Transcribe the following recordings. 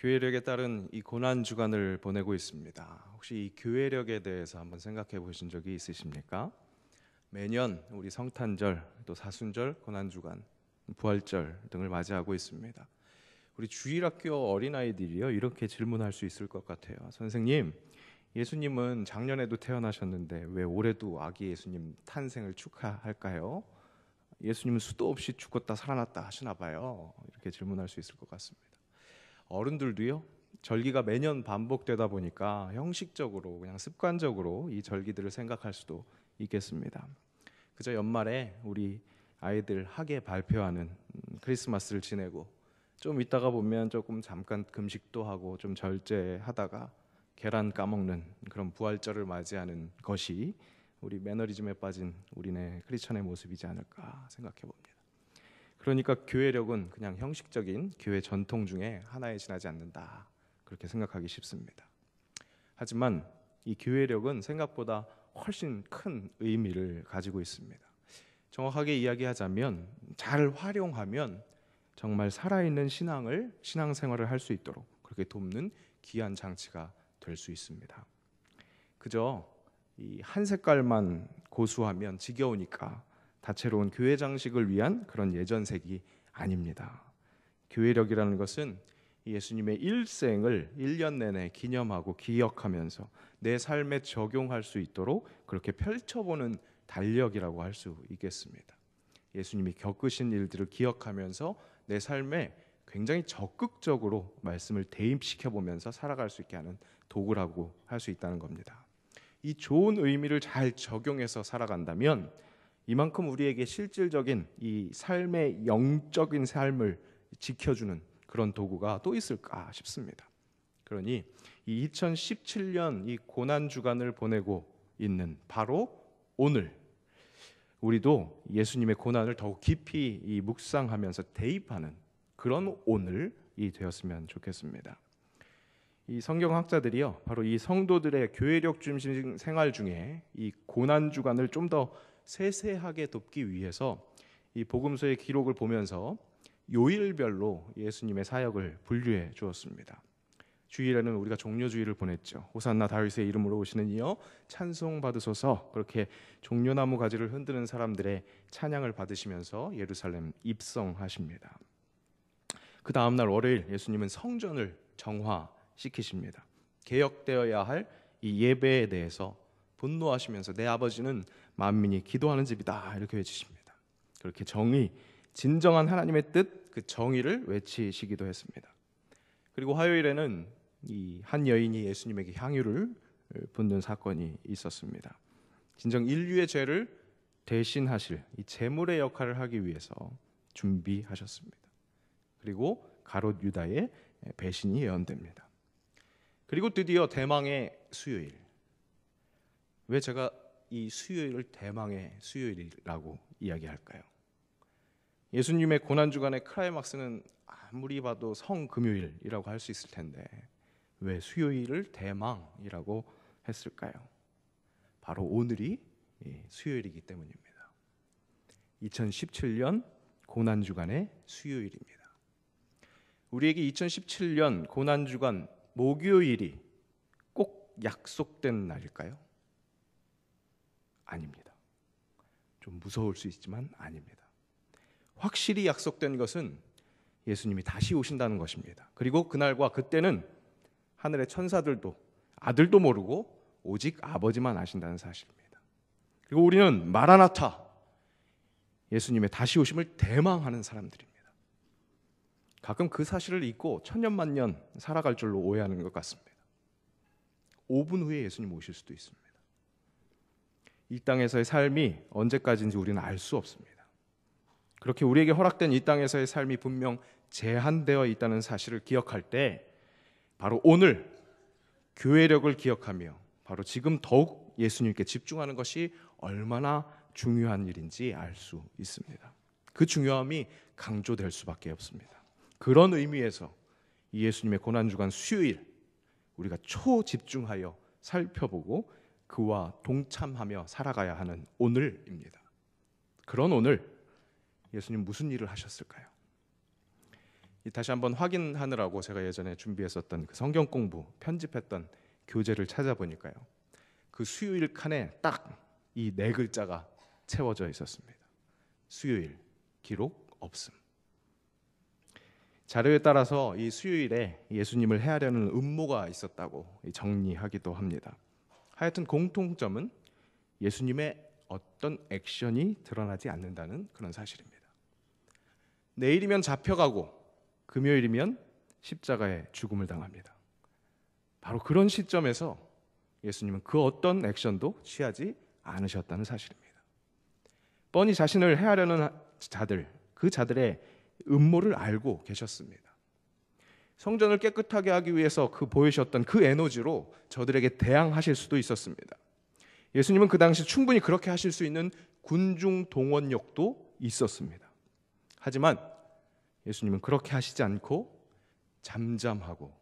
교회력에 따른 이 고난 주간을 보내고 있습니다. 혹시 이 교회력에 대해서 한번 생각해 보신 적이 있으십니까? 매년 우리 성탄절, 또 사순절, 고난 주간, 부활절 등을 맞이하고 있습니다. 우리 주일학교 어린아이들이요 이렇게 질문할 수 있을 것 같아요. 선생님, 예수님은 작년에도 태어나셨는데 왜 올해도 아기 예수님 탄생을 축하할까요? 예수님은 수도 없이 죽었다 살아났다 하시나 봐요. 이렇게 질문할 수 있을 것 같습니다. 어른들도요, 절기가 매년 반복되다 보니까 형식적으로 그냥 습관적으로 이 절기들을 생각할 수도 있겠습니다. 그저 연말에 우리 아이들 학예 발표하는 크리스마스를 지내고 좀 있다가 보면 조금 잠깐 금식도 하고 좀 절제하다가 계란 까먹는 그런 부활절을 맞이하는 것이 우리 매너리즘에 빠진 우리네 크리스천의 모습이지 않을까 생각해 봅니다. 그러니까 교회력은 그냥 형식적인 교회 전통 중에 하나에 지나지 않는다, 그렇게 생각하기 쉽습니다. 하지만 이 교회력은 생각보다 훨씬 큰 의미를 가지고 있습니다. 정확하게 이야기하자면 잘 활용하면 정말 살아있는 신앙생활을 할 수 있도록 그렇게 돕는 귀한 장치가 될 수 있습니다. 그저 이 한 색깔만 고수하면 지겨우니까 다채로운 교회 장식을 위한 그런 예전색이 아닙니다. 교회력이라는 것은 예수님의 일생을 1년 내내 기념하고 기억하면서 내 삶에 적용할 수 있도록 그렇게 펼쳐보는 달력이라고 할 수 있겠습니다. 예수님이 겪으신 일들을 기억하면서 내 삶에 굉장히 적극적으로 말씀을 대입시켜보면서 살아갈 수 있게 하는 도구라고 할 수 있다는 겁니다. 이 좋은 의미를 잘 적용해서 살아간다면 이만큼 우리에게 실질적인 이 삶의 영적인 삶을 지켜주는 그런 도구가 또 있을까 싶습니다. 그러니 이 2017년 이 고난 주간을 보내고 있는 바로 오늘, 우리도 예수님의 고난을 더욱 깊이 이 묵상하면서 대입하는 그런 오늘이 되었으면 좋겠습니다. 이 성경학자들이요, 바로 이 성도들의 교회력 중심 생활 중에 이 고난 주간을 좀 더 세세하게 돕기 위해서 이 복음서의 기록을 보면서 요일별로 예수님의 사역을 분류해 주었습니다. 주일에는 우리가 종려주일을 보냈죠. 호산나 다윗의 이름으로 오시는 이여 찬송 받으소서, 그렇게 종려나무 가지를 흔드는 사람들의 찬양을 받으시면서 예루살렘 입성하십니다. 그 다음 날 월요일 예수님은 성전을 정화시키십니다. 개혁되어야 할 이 예배에 대해서 분노하시면서 내 아버지는 만민이 기도하는 집이다, 이렇게 외치십니다. 그렇게 정의, 진정한 하나님의 뜻, 그 정의를 외치시기도 했습니다. 그리고 화요일에는 이 한 여인이 예수님에게 향유를 붓는 사건이 있었습니다. 진정 인류의 죄를 대신하실 이 제물의 역할을 하기 위해서 준비하셨습니다. 그리고 가롯 유다의 배신이 예언됩니다. 그리고 드디어 대망의 수요일. 왜 제가 이 수요일을 대망의 수요일이라고 이야기할까요? 예수님의 고난주간의 클라이막스는 아무리 봐도 성금요일이라고 할 수 있을 텐데 왜 수요일을 대망이라고 했을까요? 바로 오늘이 수요일이기 때문입니다. 2017년 고난주간의 수요일입니다. 우리에게 2017년 고난주간 목요일이 꼭 약속된 날일까요? 아닙니다. 좀 무서울 수 있지만 아닙니다. 확실히 약속된 것은 예수님이 다시 오신다는 것입니다. 그리고 그날과 그때는 하늘의 천사들도 아들도 모르고 오직 아버지만 아신다는 사실입니다. 그리고 우리는 마라나타, 예수님의 다시 오심을 대망하는 사람들입니다. 가끔 그 사실을 잊고 천년만년 살아갈 줄로 오해하는 것 같습니다. 5분 후에 예수님 오실 수도 있습니다. 이 땅에서의 삶이 언제까지인지 우리는 알 수 없습니다. 그렇게 우리에게 허락된 이 땅에서의 삶이 분명 제한되어 있다는 사실을 기억할 때 바로 오늘 교회력을 기억하며 바로 지금 더욱 예수님께 집중하는 것이 얼마나 중요한 일인지 알 수 있습니다. 그 중요함이 강조될 수밖에 없습니다. 그런 의미에서 예수님의 고난주간 수요일, 우리가 초집중하여 살펴보고 그와 동참하며 살아가야 하는 오늘입니다. 그런 오늘, 예수님 무슨 일을 하셨을까요? 다시 한번 확인하느라고 제가 예전에 준비했었던 그 성경 공부 편집했던 교재를 찾아보니까요, 그 수요일 칸에 딱 이 네 글자가 채워져 있었습니다. 수요일, 기록 없음. 자료에 따라서 이 수요일에 예수님을 해하려는 음모가 있었다고 정리하기도 합니다. 하여튼 공통점은 예수님의 어떤 액션이 드러나지 않는다는 그런 사실입니다. 내일이면 잡혀가고 금요일이면 십자가에 죽음을 당합니다. 바로 그런 시점에서 예수님은 그 어떤 액션도 취하지 않으셨다는 사실입니다. 뻔히 자신을 해하려는 자들, 그 자들의 음모를 알고 계셨습니다. 성전을 깨끗하게 하기 위해서 보이셨던 그 에너지로 저들에게 대항하실 수도 있었습니다. 예수님은 그 당시 충분히 그렇게 하실 수 있는 군중 동원력도 있었습니다. 하지만 예수님은 그렇게 하시지 않고 잠잠하고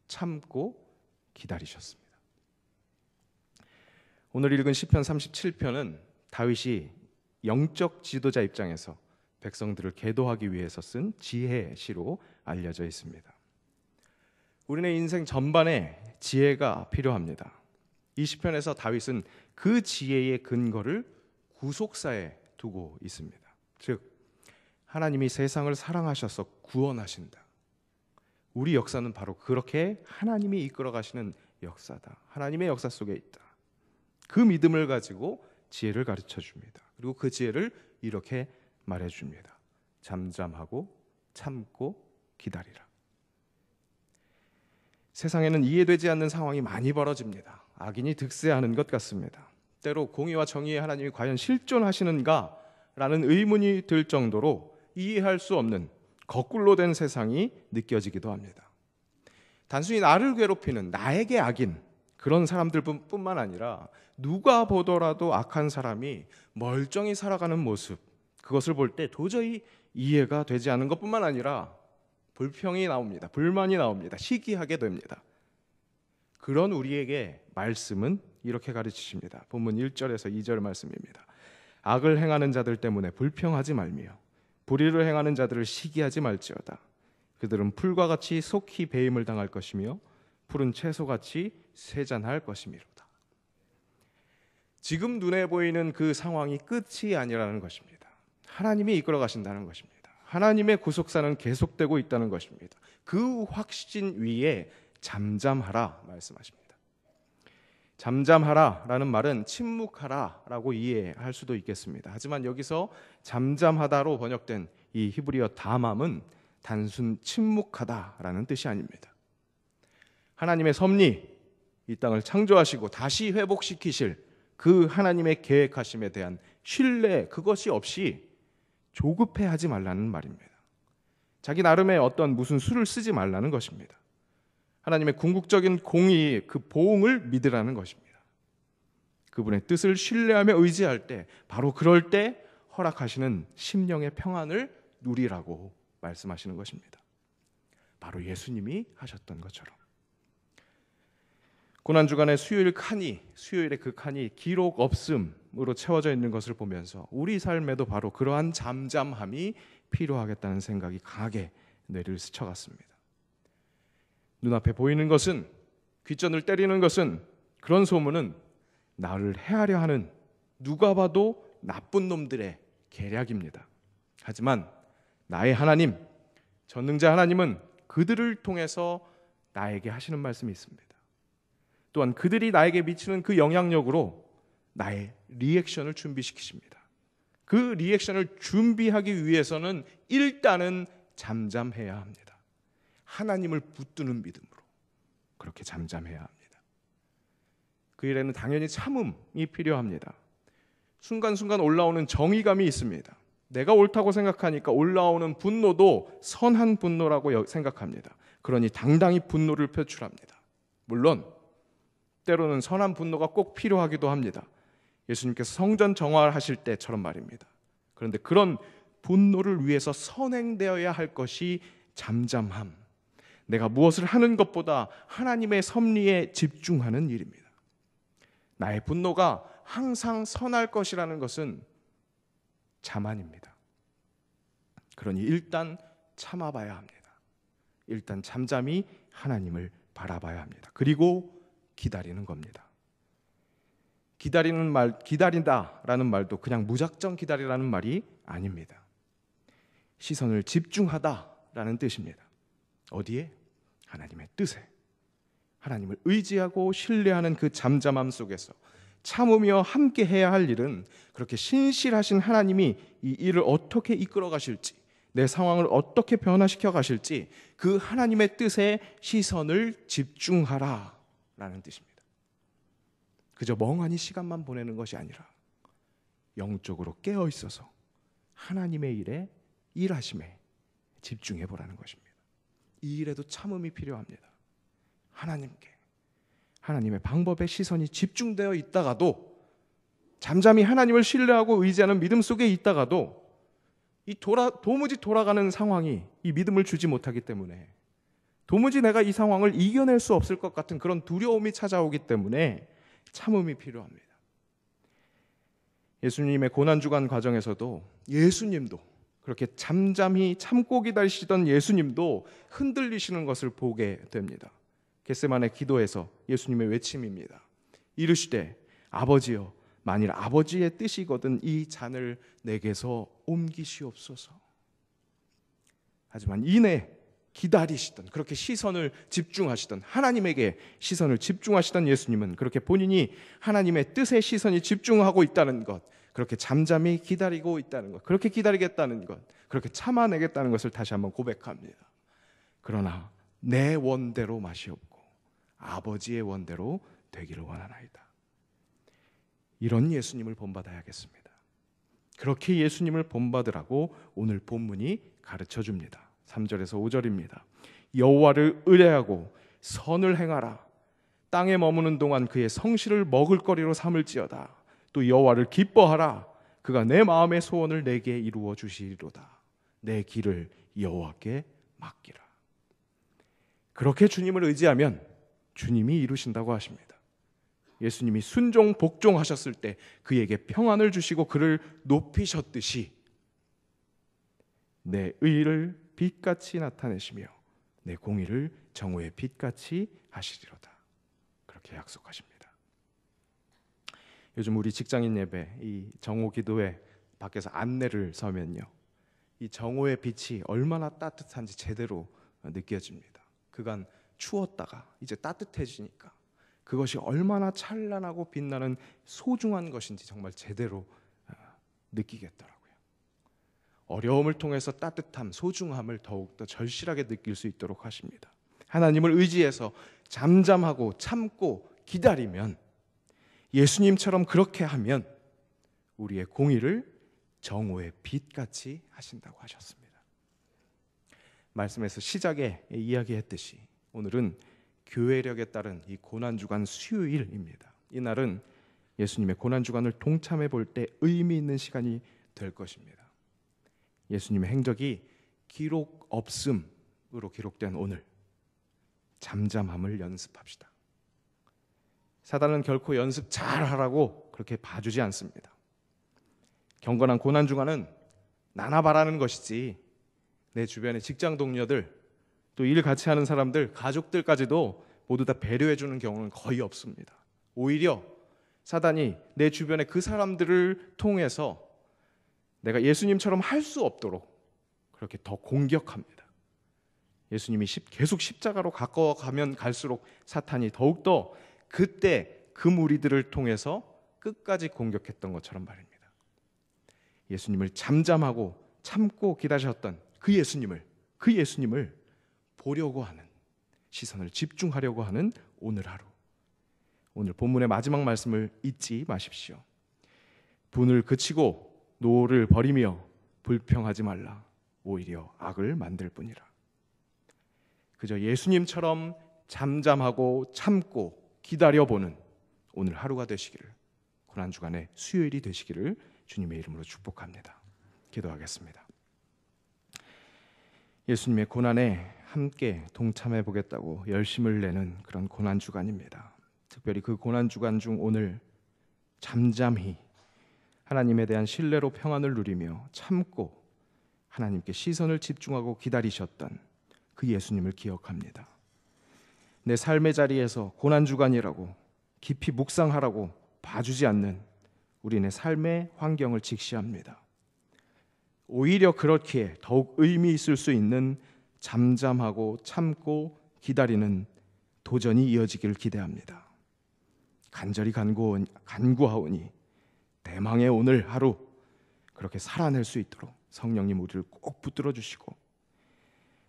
참고 기다리셨습니다. 오늘 읽은 시편 37편은 다윗이 영적 지도자 입장에서 백성들을 계도하기 위해서 쓴 지혜시로 알려져 있습니다. 우리의 인생 전반에 지혜가 필요합니다. 이 시편에서 다윗은 그 지혜의 근거를 구속사에 두고 있습니다. 즉, 하나님이 세상을 사랑하셔서 구원하신다. 우리 역사는 바로 그렇게 하나님이 이끌어 가시는 역사다. 하나님의 역사 속에 있다. 그 믿음을 가지고 지혜를 가르쳐 줍니다. 그리고 그 지혜를 이렇게 말해 줍니다. 잠잠하고 참고 기다리라. 세상에는 이해되지 않는 상황이 많이 벌어집니다. 악인이 득세하는 것 같습니다. 때로 공의와 정의의 하나님이 과연 실존하시는가? 라는 의문이 들 정도로 이해할 수 없는 거꾸로 된 세상이 느껴지기도 합니다. 단순히 나를 괴롭히는 나에게 악인, 그런 사람들뿐만 아니라 누가 보더라도 악한 사람이 멀쩡히 살아가는 모습, 그것을 볼 때 도저히 이해가 되지 않은 것뿐만 아니라 불평이 나옵니다. 불만이 나옵니다. 시기하게 됩니다. 그런 우리에게 말씀은 이렇게 가르치십니다. 본문 1절에서 2절 말씀입니다. 악을 행하는 자들 때문에 불평하지 말며 불의를 행하는 자들을 시기하지 말지어다. 그들은 풀과 같이 속히 배임을 당할 것이며 푸른 채소같이 쇠잔할 것이미로다. 지금 눈에 보이는 그 상황이 끝이 아니라는 것입니다. 하나님이 이끌어 가신다는 것입니다. 하나님의 구속사는 계속되고 있다는 것입니다. 그 확신 위에 잠잠하라 말씀하십니다. 잠잠하라라는 말은 침묵하라라고 이해할 수도 있겠습니다. 하지만 여기서 잠잠하다로 번역된 이 히브리어 다맘은 단순 침묵하다라는 뜻이 아닙니다. 하나님의 섭리, 이 땅을 창조하시고 다시 회복시키실 그 하나님의 계획하심에 대한 신뢰, 그것이 없이 조급해하지 말라는 말입니다. 자기 나름의 어떤 무슨 수를 쓰지 말라는 것입니다. 하나님의 궁극적인 공의, 그 보응을 믿으라는 것입니다. 그분의 뜻을 신뢰하며 의지할 때, 바로 그럴 때 허락하시는 심령의 평안을 누리라고 말씀하시는 것입니다. 바로 예수님이 하셨던 것처럼. 고난주간의 수요일의 그 칸이 기록 없음으로 채워져 있는 것을 보면서 우리 삶에도 바로 그러한 잠잠함이 필요하겠다는 생각이 강하게 뇌를 스쳐갔습니다. 눈앞에 보이는 것은, 귓전을 때리는 것은, 그런 소문은 나를 해하려 하는 누가 봐도 나쁜 놈들의 계략입니다. 하지만 나의 하나님, 전능자 하나님은 그들을 통해서 나에게 하시는 말씀이 있습니다. 또한 그들이 나에게 미치는 그 영향력으로 나의 리액션을 준비시키십니다. 그 리액션을 준비하기 위해서는 일단은 잠잠해야 합니다. 하나님을 붙드는 믿음으로 그렇게 잠잠해야 합니다. 그 일에는 당연히 참음이 필요합니다. 순간순간 올라오는 정의감이 있습니다. 내가 옳다고 생각하니까 올라오는 분노도 선한 분노라고 생각합니다. 그러니 당당히 분노를 표출합니다. 물론 때로는 선한 분노가 꼭 필요하기도 합니다. 예수님께서 성전 정화하실 때처럼 말입니다. 그런데 그런 분노를 위해서 선행되어야 할 것이 잠잠함, 내가 무엇을 하는 것보다 하나님의 섭리에 집중하는 일입니다. 나의 분노가 항상 선할 것이라는 것은 자만입니다. 그러니 일단 참아봐야 합니다. 일단 잠잠히 하나님을 바라봐야 합니다. 그리고 기다리는 겁니다. 기다린다라는 말도 그냥 무작정 기다리라는 말이 아닙니다. 시선을 집중하다라는 뜻입니다. 어디에? 하나님의 뜻에. 하나님을 의지하고 신뢰하는 그 잠잠함 속에서 참으며 함께 해야 할 일은 그렇게 신실하신 하나님이 이 일을 어떻게 이끌어 가실지, 내 상황을 어떻게 변화시켜 가실지 그 하나님의 뜻에 시선을 집중하라라는 뜻입니다. 그저 멍하니 시간만 보내는 것이 아니라 영적으로 깨어 있어서 하나님의 일에 일하심에 집중해 보라는 것입니다. 이 일에도 참음이 필요합니다. 하나님께, 하나님의 방법에 시선이 집중되어 있다가도, 잠잠히 하나님을 신뢰하고 의지하는 믿음 속에 있다가도 도무지 돌아가는 상황이 이 믿음을 주지 못하기 때문에, 도무지 내가 이 상황을 이겨낼 수 없을 것 같은 그런 두려움이 찾아오기 때문에 참음이 필요합니다. 예수님의 고난주간 과정에서도 예수님도, 그렇게 잠잠히 참고 기다리시던 예수님도 흔들리시는 것을 보게 됩니다. 겟세마네 기도에서 예수님의 외침입니다. 이르시되 아버지여, 만일 아버지의 뜻이거든 이 잔을 내게서 옮기시옵소서. 하지만 이내 기다리시던, 그렇게 시선을 집중하시던, 하나님에게 시선을 집중하시던 예수님은 그렇게 본인이 하나님의 뜻에 시선이 집중하고 있다는 것, 그렇게 잠잠히 기다리고 있다는 것, 그렇게 기다리겠다는 것, 그렇게 참아내겠다는 것을 다시 한번 고백합니다. 그러나 내 원대로 마시옵고 아버지의 원대로 되기를 원하나이다. 이런 예수님을 본받아야겠습니다. 그렇게 예수님을 본받으라고 오늘 본문이 가르쳐줍니다. 3절에서 5절입니다. 여호와를 의뢰하고 선을 행하라. 땅에 머무는 동안 그의 성실을 먹을거리로 삼을지어다. 또 여호와를 기뻐하라. 그가 내 마음의 소원을 내게 이루어 주시리로다. 내 길을 여호와께 맡기라. 그렇게 주님을 의지하면 주님이 이루신다고 하십니다. 예수님이 순종 복종하셨을 때 그에게 평안을 주시고 그를 높이셨듯이 내 의를 빛같이 나타내시며 내 공의를 정오의 빛같이 하시리로다. 그렇게 약속하십니다. 요즘 우리 직장인 예배, 이 정오 기도회 밖에서 안내를 서면요, 이 정오의 빛이 얼마나 따뜻한지 제대로 느껴집니다. 그간 추웠다가 이제 따뜻해지니까 그것이 얼마나 찬란하고 빛나는 소중한 것인지 정말 제대로 느끼겠더라고요. 어려움을 통해서 따뜻함, 소중함을 더욱더 절실하게 느낄 수 있도록 하십니다. 하나님을 의지해서 잠잠하고 참고 기다리면, 예수님처럼 그렇게 하면 우리의 공의를 정오의 빛같이 하신다고 하셨습니다. 말씀에서 시작에 이야기했듯이 오늘은 교회력에 따른 이 고난주간 수요일입니다. 이날은 예수님의 고난주간을 동참해 볼 때 의미 있는 시간이 될 것입니다. 예수님의 행적이 기록 없음으로 기록된 오늘, 잠잠함을 연습합시다. 사단은 결코 연습 잘하라고 그렇게 봐주지 않습니다. 경건한 고난주간은 나나 바라는 것이지 내 주변의 직장 동료들, 또 일 같이 하는 사람들, 가족들까지도 모두 다 배려해주는 경우는 거의 없습니다. 오히려 사단이 내 주변의 그 사람들을 통해서 내가 예수님처럼 할 수 없도록 그렇게 더 공격합니다. 예수님이 계속 십자가로 가까워가면 갈수록 사탄이 더욱더 그때 그 무리들을 통해서 끝까지 공격했던 것처럼 말입니다. 예수님을 잠잠하고 참고 기다리셨던 그 예수님을 보려고 하는, 시선을 집중하려고 하는 오늘 하루, 오늘 본문의 마지막 말씀을 잊지 마십시오. 분을 그치고 노를 버리며 불평하지 말라. 오히려 악을 만들 뿐이라. 그저 예수님처럼 잠잠하고 참고 기다려보는 오늘 하루가 되시기를, 고난주간의 수요일이 되시기를 주님의 이름으로 축복합니다. 기도하겠습니다. 예수님의 고난에 함께 동참해 보겠다고 열심을 내는 그런 고난주간입니다. 특별히 그 고난주간 중 오늘 잠잠히 하나님에 대한 신뢰로 평안을 누리며 참고 하나님께 시선을 집중하고 기다리셨던 그 예수님을 기억합니다. 내 삶의 자리에서 고난주간이라고 깊이 묵상하라고 봐주지 않는 우리네 삶의 환경을 직시합니다. 오히려 그렇기에 더욱 의미 있을 수 있는 잠잠하고 참고 기다리는 도전이 이어지기를 기대합니다. 간절히 간구하오니 대망의 오늘 하루 그렇게 살아낼 수 있도록 성령님 우리를 꼭 붙들어 주시고,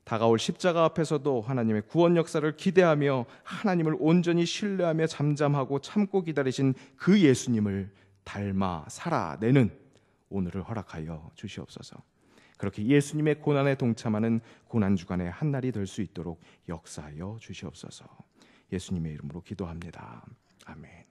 다가올 십자가 앞에서도 하나님의 구원 역사를 기대하며 하나님을 온전히 신뢰하며 잠잠하고 참고 기다리신 그 예수님을 닮아 살아내는 오늘을 허락하여 주시옵소서. 그렇게 예수님의 고난에 동참하는 고난주간의 한 날이 될 수 있도록 역사하여 주시옵소서. 예수님의 이름으로 기도합니다. 아멘.